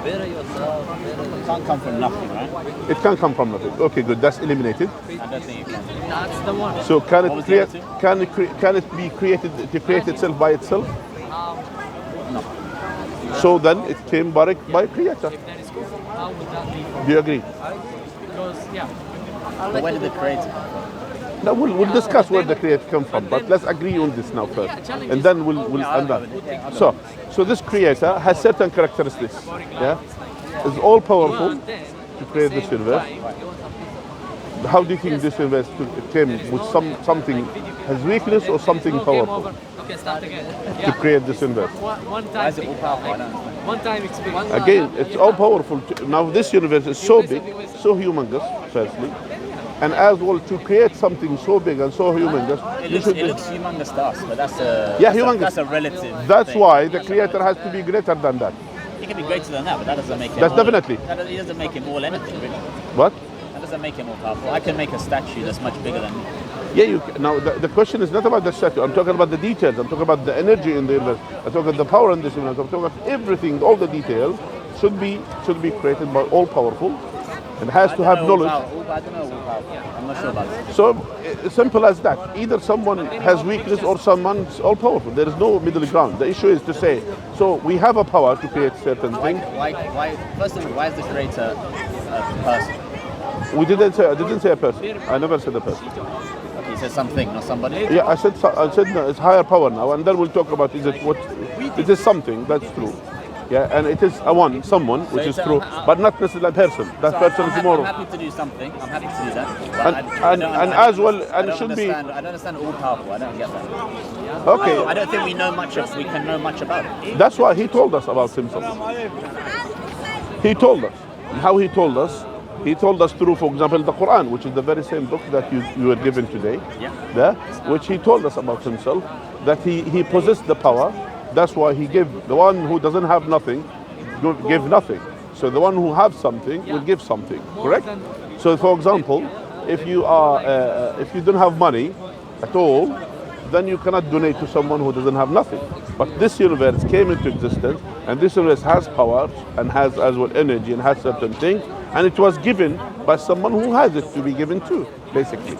It can't come from nothing, right? It can come from nothing. Okay, good. That's eliminated. I don't think it can. That's the one. So can What was it the create? other two? Can it be created to create itself by itself? No. So then it came by creator. If that is good, how would that be? Do you agree? Because, yeah. But where did the creator come from? Now we'll discuss where the creator come from, but let's agree on this now first, and then we'll and then. So this creator has certain characteristics. Yeah, it's all powerful to create this universe. How do you think this universe came with something has weakness or something powerful Okay, start again. to create this universe? One Why time. is it all powerful? I don't understand. One time experience. Again, it's all powerful. Now this universe is so big, so humongous, firstly, and as well to create something so big and so humongous, It looks humongous to us, but humongous. That's a relative. That's thing. why the creator has to be greater than that. He can be greater than that, but that doesn't make him. That's all- definitely. It doesn't make him all anything, really. What? That doesn't make him all powerful. I can make a statue that's much bigger than me. Yeah, now the question is not about the statue. I'm talking about the details. I'm talking about the energy in the universe. I'm talking about the power in this universe. I'm talking about everything. All the details should be created by all powerful, and has to have knowledge. I don't know all powerful. I'm not sure about it. So simple as that. Either someone has weakness or someone's all powerful. There is no middle ground. The issue is to say, so we have a power to create certain things. Why? First of all, why is the creator a person? I didn't say a person. I never said a person. Okay, he said something, not somebody. Yeah, I said no, it's higher power now, and then we'll talk about is it what it is something that's true. Yeah, and it is someone which is true, but not necessarily a person. That person is more. I'm happy to do something. I'm happy to do that. And as well, and it should be. I don't understand all powerful. I don't get that. Okay, I don't think we can know much about it. that's why he told us about himself. He told us. How he told us? He told us through, for example, the Quran, which is the very same book that you were given today. Yeah. Which he told us about himself, that he possessed the power. That's why he gave the one who doesn't have nothing, give nothing. So the one who has something will give something. Correct? So, for example, if you don't have money at all, then you cannot donate to someone who doesn't have nothing. But this universe came into existence, and this universe has power and has as well energy and has certain things, and it was given by someone who has it to be given to, basically.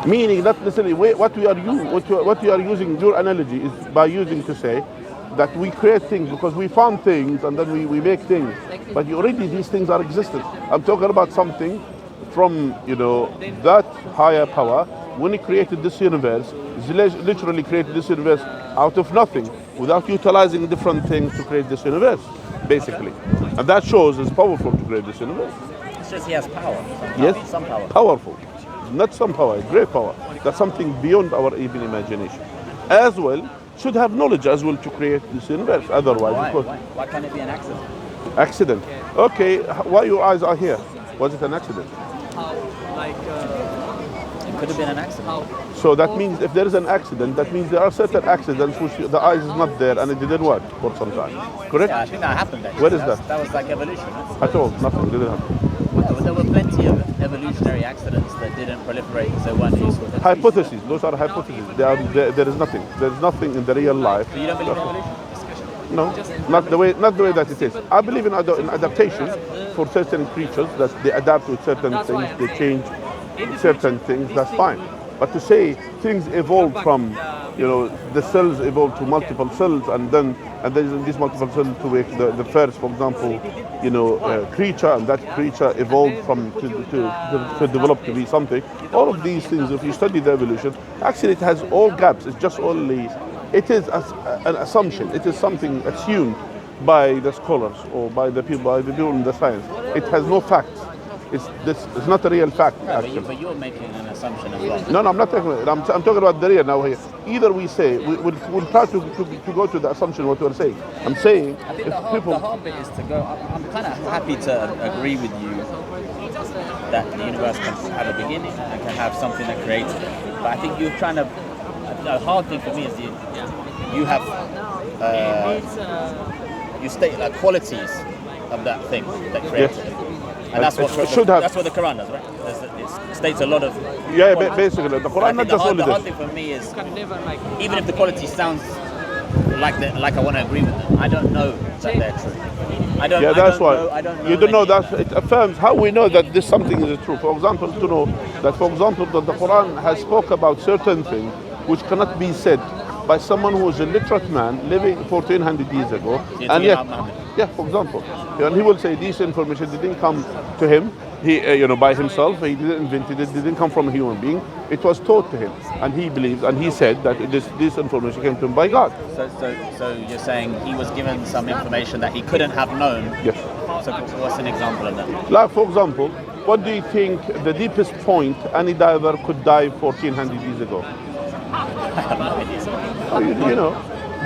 Meaning, not necessarily what you are using. Your analogy is by using to say that we create things because we found things and then we make things. But already these things are existent. I'm talking about something from that higher power. When he created this universe, he literally created this universe out of nothing, without utilizing different things to create this universe, basically. And that shows it's powerful to create this universe. It's just he has power. Yes, Some power. powerful. Not some power, great power. That's something beyond our even imagination. As well, should have knowledge as well to create this universe. Otherwise, Why can't it be an accident? accident. Okay, why your eyes are here? Was it an accident? How, like, It could have been an accident. So that means if there is an accident, that means there are certain accidents which the eyes is not there and it didn't work for some time. Correct? Yeah, I think that happened actually. Where is that? That was like evolution. Right? At all, nothing didn't happen. There were plenty of evolutionary accidents that didn't proliferate, so weren't useful. Hypotheses. Those are hypotheses. There is nothing. There is nothing in the real life. So you don't believe in evolution? No, not the way that it is. I believe in adaptation for certain creatures, that they adapt with certain things, they change certain things. That's fine. But to say things evolve from, the cells evolve to multiple cells, and then these multiple cells to make the first, for example, creature, and that creature evolved from to develop to be something. All of these things, if you study the evolution, actually it has all gaps. It's just only, it is an assumption. It is something assumed by the scholars or by the people in the science. It has no facts. It's not a real fact, actually. But you're making an assumption as well. No, I'm not talking about it. I'm talking about the real now here. Either we say, we'll try to go to the assumption what we're saying. I'm saying, I think if the people... hard bit is to go, I'm kind of happy to agree with you that the universe can have a beginning and can have something that creates it. But I think you're trying to, the hard thing for me is you have, you state like qualities of that thing that creates it. And that's what the Quran does, right? It states a lot of. Yeah, basically, the Quran not just only the hard this. thing for me is, even if the quality sounds like I want to agree with them, I don't know that they're true. I don't. Yeah, I that's don't why. know, I don't know You don't know any- that it affirms how we know that this something is true. For example, to know that, for example, that the Quran has spoke about certain things which cannot be said by someone who is a literate man living 1400 years ago, You're and talking yet, about Mohammed. yeah, for example, and he will say this information didn't come to him, he, by himself. He didn't invent it. It didn't come from a human being. It was taught to him, and he believes, and he said that this information came to him by God. So you're saying he was given some information that he couldn't have known. Yes. So what's an example of that? Like, for example, what do you think the deepest point any diver could dive 1400 years ago? I have no idea. Oh, you know.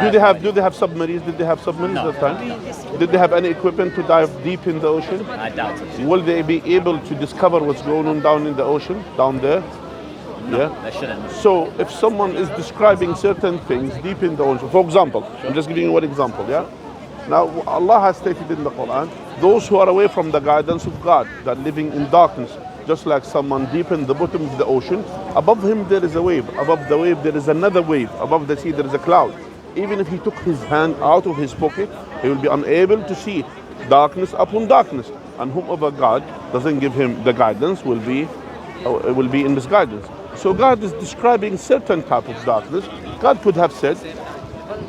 Do they have submarines? Did they have submarines No. at the time? Did they have any equipment to dive deep in the ocean? I doubt it. Will they be able to discover what's going on down in the ocean, down there? Yeah. They shouldn't. So if someone is describing certain things deep in the ocean, for example, I'm just giving you one example, yeah? Now Allah has stated in the Quran, those who are away from the guidance of God, that living in darkness, just like someone deep in the bottom of the ocean, above him there is a wave, above the wave there is another wave, above the sea there is a cloud. Even if he took his hand out of his pocket, he will be unable to see darkness upon darkness. And whomever God doesn't give him the guidance will be in misguidance. So God is describing certain type of darkness. God could have said,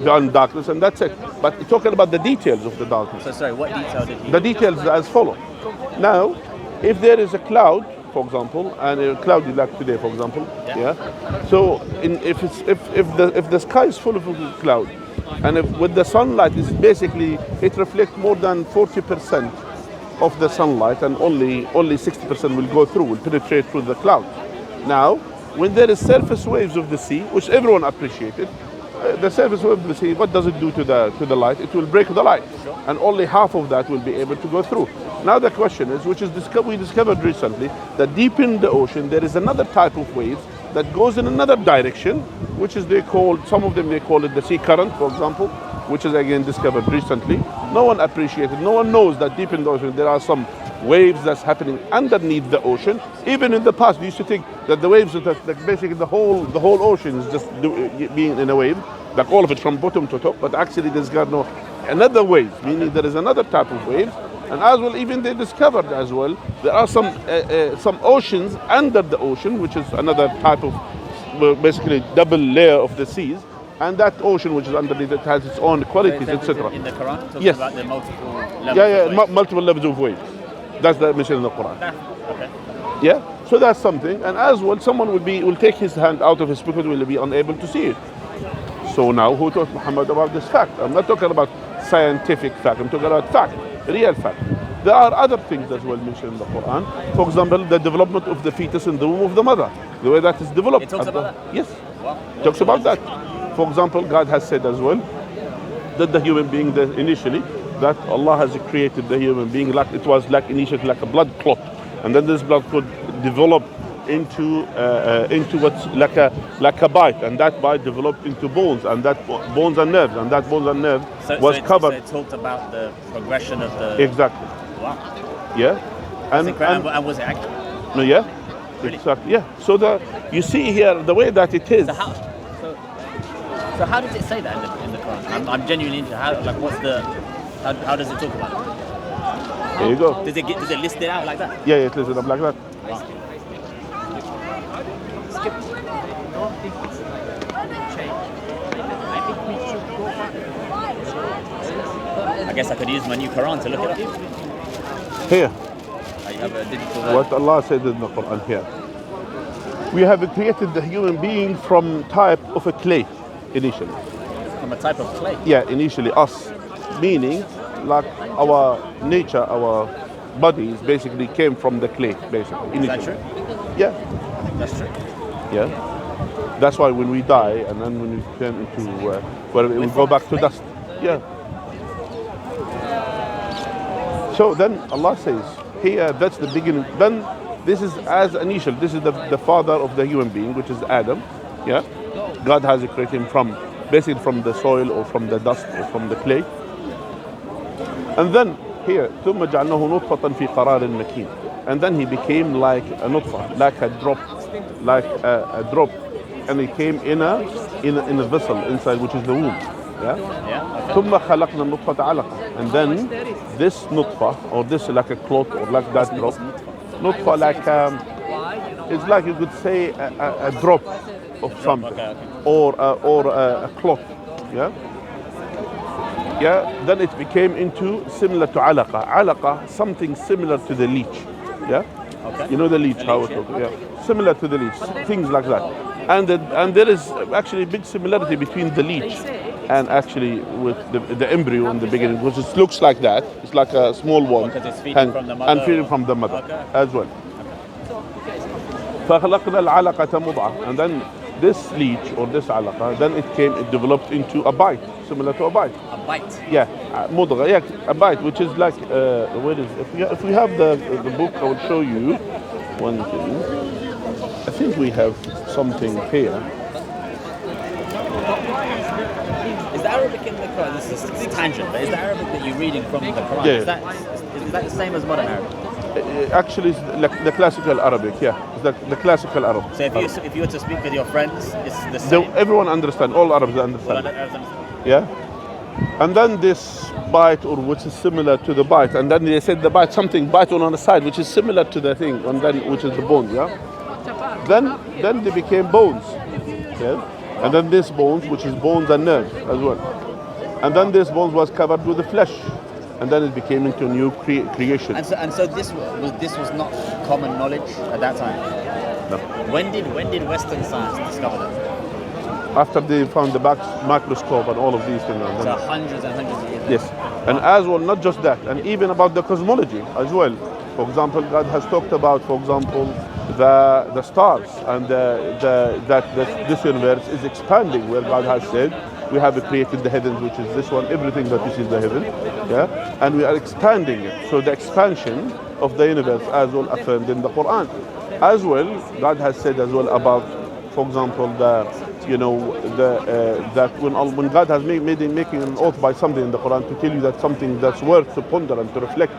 beyond darkness, and that's it. But he's talking about the details of the darkness. So sorry, what detail did he? The details are as follow. Now, if there is a cloud, for example, and a cloudy like today, for example, yeah. So if the sky is full of a cloud, and if with the sunlight is basically it reflects more than 40% of the sunlight, and only 60% will go through, will penetrate through the cloud. Now, when there is surface waves of the sea, which everyone appreciated, the surface wave of the sea, what does it do to the light? It will break the light, and only half of that will be able to go through. Now the question is, which is we discovered recently, that deep in the ocean there is another type of wave that goes in another direction, which is some of them they call it the sea current, for example, which is again discovered recently. No one appreciated, no one knows that deep in the ocean there are some waves that's happening underneath the ocean. Even in the past, we used to think that the waves, that basically the whole ocean is just being in a wave, like all of it from bottom to top. But actually, there's got another wave, meaning there is another type of wave. And as well, even they discovered as well, there are some oceans under the ocean, which is another type of basically double layer of the seas. And that ocean, which is underneath, it has its own qualities, etc. In the Quran, talking Yes. about the multiple levels. of waves. Multiple levels of waves. That's the mention in the Quran. Okay. Yeah, so that's something. And as well, someone will take his hand out of his pocket, will be unable to see it. So now, who taught Muhammad about this fact? I'm not talking about scientific fact. I'm talking about fact, real fact. There are other things as well mentioned in the Quran. For example, the development of the fetus in the womb of the mother, the way that is developed. It talks about that? Yes, Wow. talks about that. For example, God has said as well that the human being initially, that Allah has created the human being like it was like initially like a blood clot, and then this blood clot developed into what's like a bite, and that bite developed into bones, and that bones and nerves, and that bones and nerves was covered. So it talked about the progression of the. Exactly. Wow. Yeah. And was it accurate? No, yeah. Really? Exactly. Yeah. So you see here the way that it is. So how does it say that in the Quran? I'm genuinely interested. How does it talk about it? There you go. Does it list it out like that? Yeah, it lists it up like that. Wow. I guess I could use my new Quran to look it up. Here, I have a digital. what Allah said in the Quran here. We have created the human being from type of a clay initially. From a type of clay. Yeah, initially us, meaning like our nature, our bodies basically came from the clay, basically. Is that true? Yeah, I think that's true. yeah. That's why when we die and then when we turn into we go back to dust. Yeah. So then Allah says here, that's the beginning. Then this is as initial. This is the father of the human being, which is Adam. Yeah. God has created him basically from the soil or from the dust or from the clay. And then here, ثم جعلناه نطفة في قرار مكين. And then he became like a nutfa, like a drop, and he came in a vessel inside, which is the womb. Yeah. Yeah. Okay. ثم خلقنا النطفة علقة. And then this nutfa, or this like a clot, or like that drop. Nutfa like it's like you could say a drop of something, okay. or a clot. Yeah. Yeah. Then it became into similar to alaqa. Alaqa, something similar to the leech. Yeah. Okay. You know the leech, how leech, it looks. Yeah. Similar to the leech, things like that. And there is actually a big similarity between the leech and actually with the embryo in the beginning, because it looks like that. It's like a small one, Because it's feeding from the mother, and feeding from the mother okay. as well. فخلقنا العلقة مضغة, and then this leech or this alaqa, then it developed into a bite, similar to a bite. A bite. Yeah, مضغة, yeah, a bite, which is like where is if we have the book, I will show you one thing. I think we have something here. Is the Arabic in the Quran? This is tangent, but is the Arabic that you're reading from the Quran? Yeah. Is that the same as modern Arabic? Actually, it's like the classical Arabic. Yeah, it's the classical Arabic. So if you were to speak with your friends, it's the same. Everyone understand. All Arabs Well, understand. understand. Yeah. And then this bite, or which is similar to the bite, and then they said the bite, something bite on the side, which is similar to the thing, and then which is the bone. Yeah. Then they became bones. Yeah. And then this bones, which is bones and nerves as well. And then this bones was covered with the flesh, and then it became into new creation. And so this was not common knowledge at that time. No. When did Western science discover that? After they found the microscope and all of these things. And So then, hundreds and hundreds of years. yes, and as well, not just that, and even about the cosmology as well. For example, God has talked about, for example, the stars, and that this universe is expanding, where God has said, we have created the heavens, which is this one, everything that you see is the heaven, yeah, and we are expanding it. So the expansion of the universe as well affirmed in the Quran. As well, God has said as well about, for example, that when God has making an oath by something in the Quran to tell you that something that's worth to ponder and to reflect.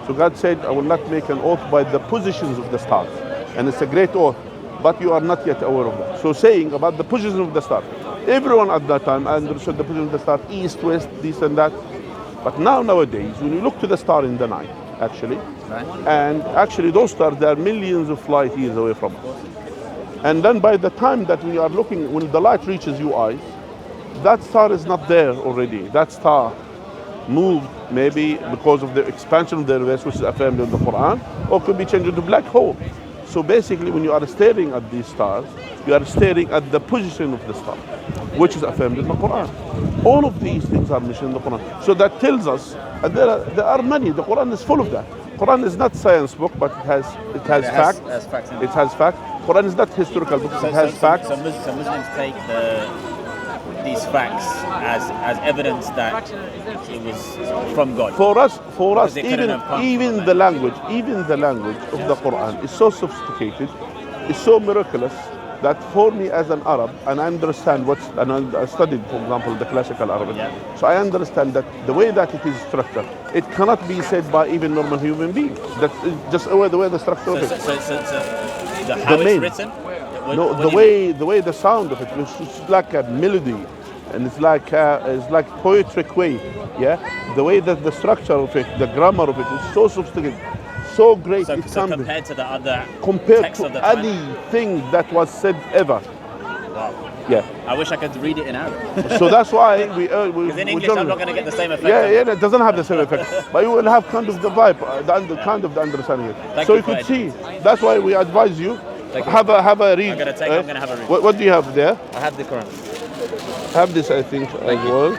So God said, I will not make an oath by the positions of the stars. And it's a great oath, but you are not yet aware of that. So saying about the position of the stars. Everyone at that time understood the position of the star, east, west, this and that. But nowadays, when you look to the star in the night, actually, and actually those stars, they are millions of light years away from us. And then by the time that we are looking, when the light reaches your eyes, that star is not there already. That star moved maybe because of the expansion of the universe, which is affirmed in the Quran, or could be changed into black hole. So basically, when you are staring at these stars, you are staring at the position of the star, which is affirmed in the Quran. All of these things are mentioned in the Quran. So that tells us, and there are many. The Quran is full of that. Quran is not science book, but it has facts. It has facts. Quran is not historical book. It has facts. So Muslims take these facts as evidence that it was from God. For us, they couldn't have come even from the language of the Quran is so sophisticated, is so miraculous, that for me as an Arab, and I understand and I studied, for example, the classical Arabic, so I understand that the way that it is structured, it cannot be said by even normal human beings. That is just the way the structure of it. So how it's written? The way the sound of it, it's like a melody, and it's like poetic way, yeah. The way that the structure of it, the grammar of it is so sophisticated, so great. So compared to the other texts of the time? Anything that was said ever. Wow. Yeah. I wish I could read it in Arabic. So that's why we Because in English, I'm not going to get the same effect. Yeah, it doesn't have the same effect, but you will have kind of the vibe, kind of the understanding. So you could see. That's why we advise you. Have a read. I'm going to have a read. What do you have there? I have the Quran. Have this, I think, as well.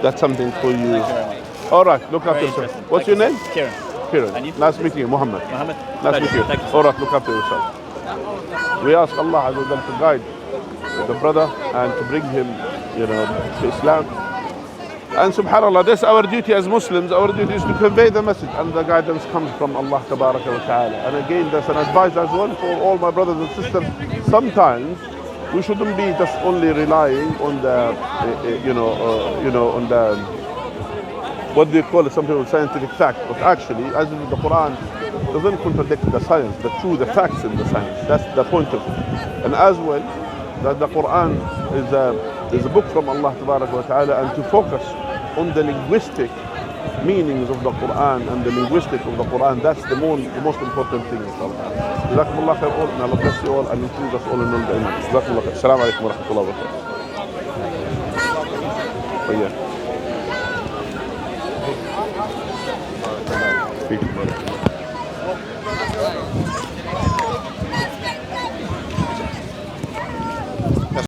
That's something for you. Thank you very much. All right, look after Very yourself. interesting. What's your name? Kieran. Kieran. And you? Nice meeting you, Mohammed. Mohammed. Nice meeting you. Thank you. All right, look after yourself. We ask Allah Azza wa Jalla to guide the brother and to bring him, to Islam. And subhanAllah, that's our duty as Muslims. Our duty is to convey the message, and the guidance comes from Allah Tabaraka wa Ta'ala. And again, that's an advice as well for all my brothers and sisters. Sometimes we shouldn't be just only relying on the, on the, what do you call it, some people scientific fact. But actually, as in the Quran doesn't contradict the science, the facts in the science. That's the point of it. And as well, that the Quran is There's a book from Allah Tabarak wa Ta'ala, and to focus on the linguistic meanings of the Quran and the linguistic of the Quran, that's the most important thing, inshallah. Jazakumullah khair all, and Allah bless you all and include us all in all the ilm. Jazakumullah khair. Assalamu alaikum wa rahmatullahi wa barakatuh.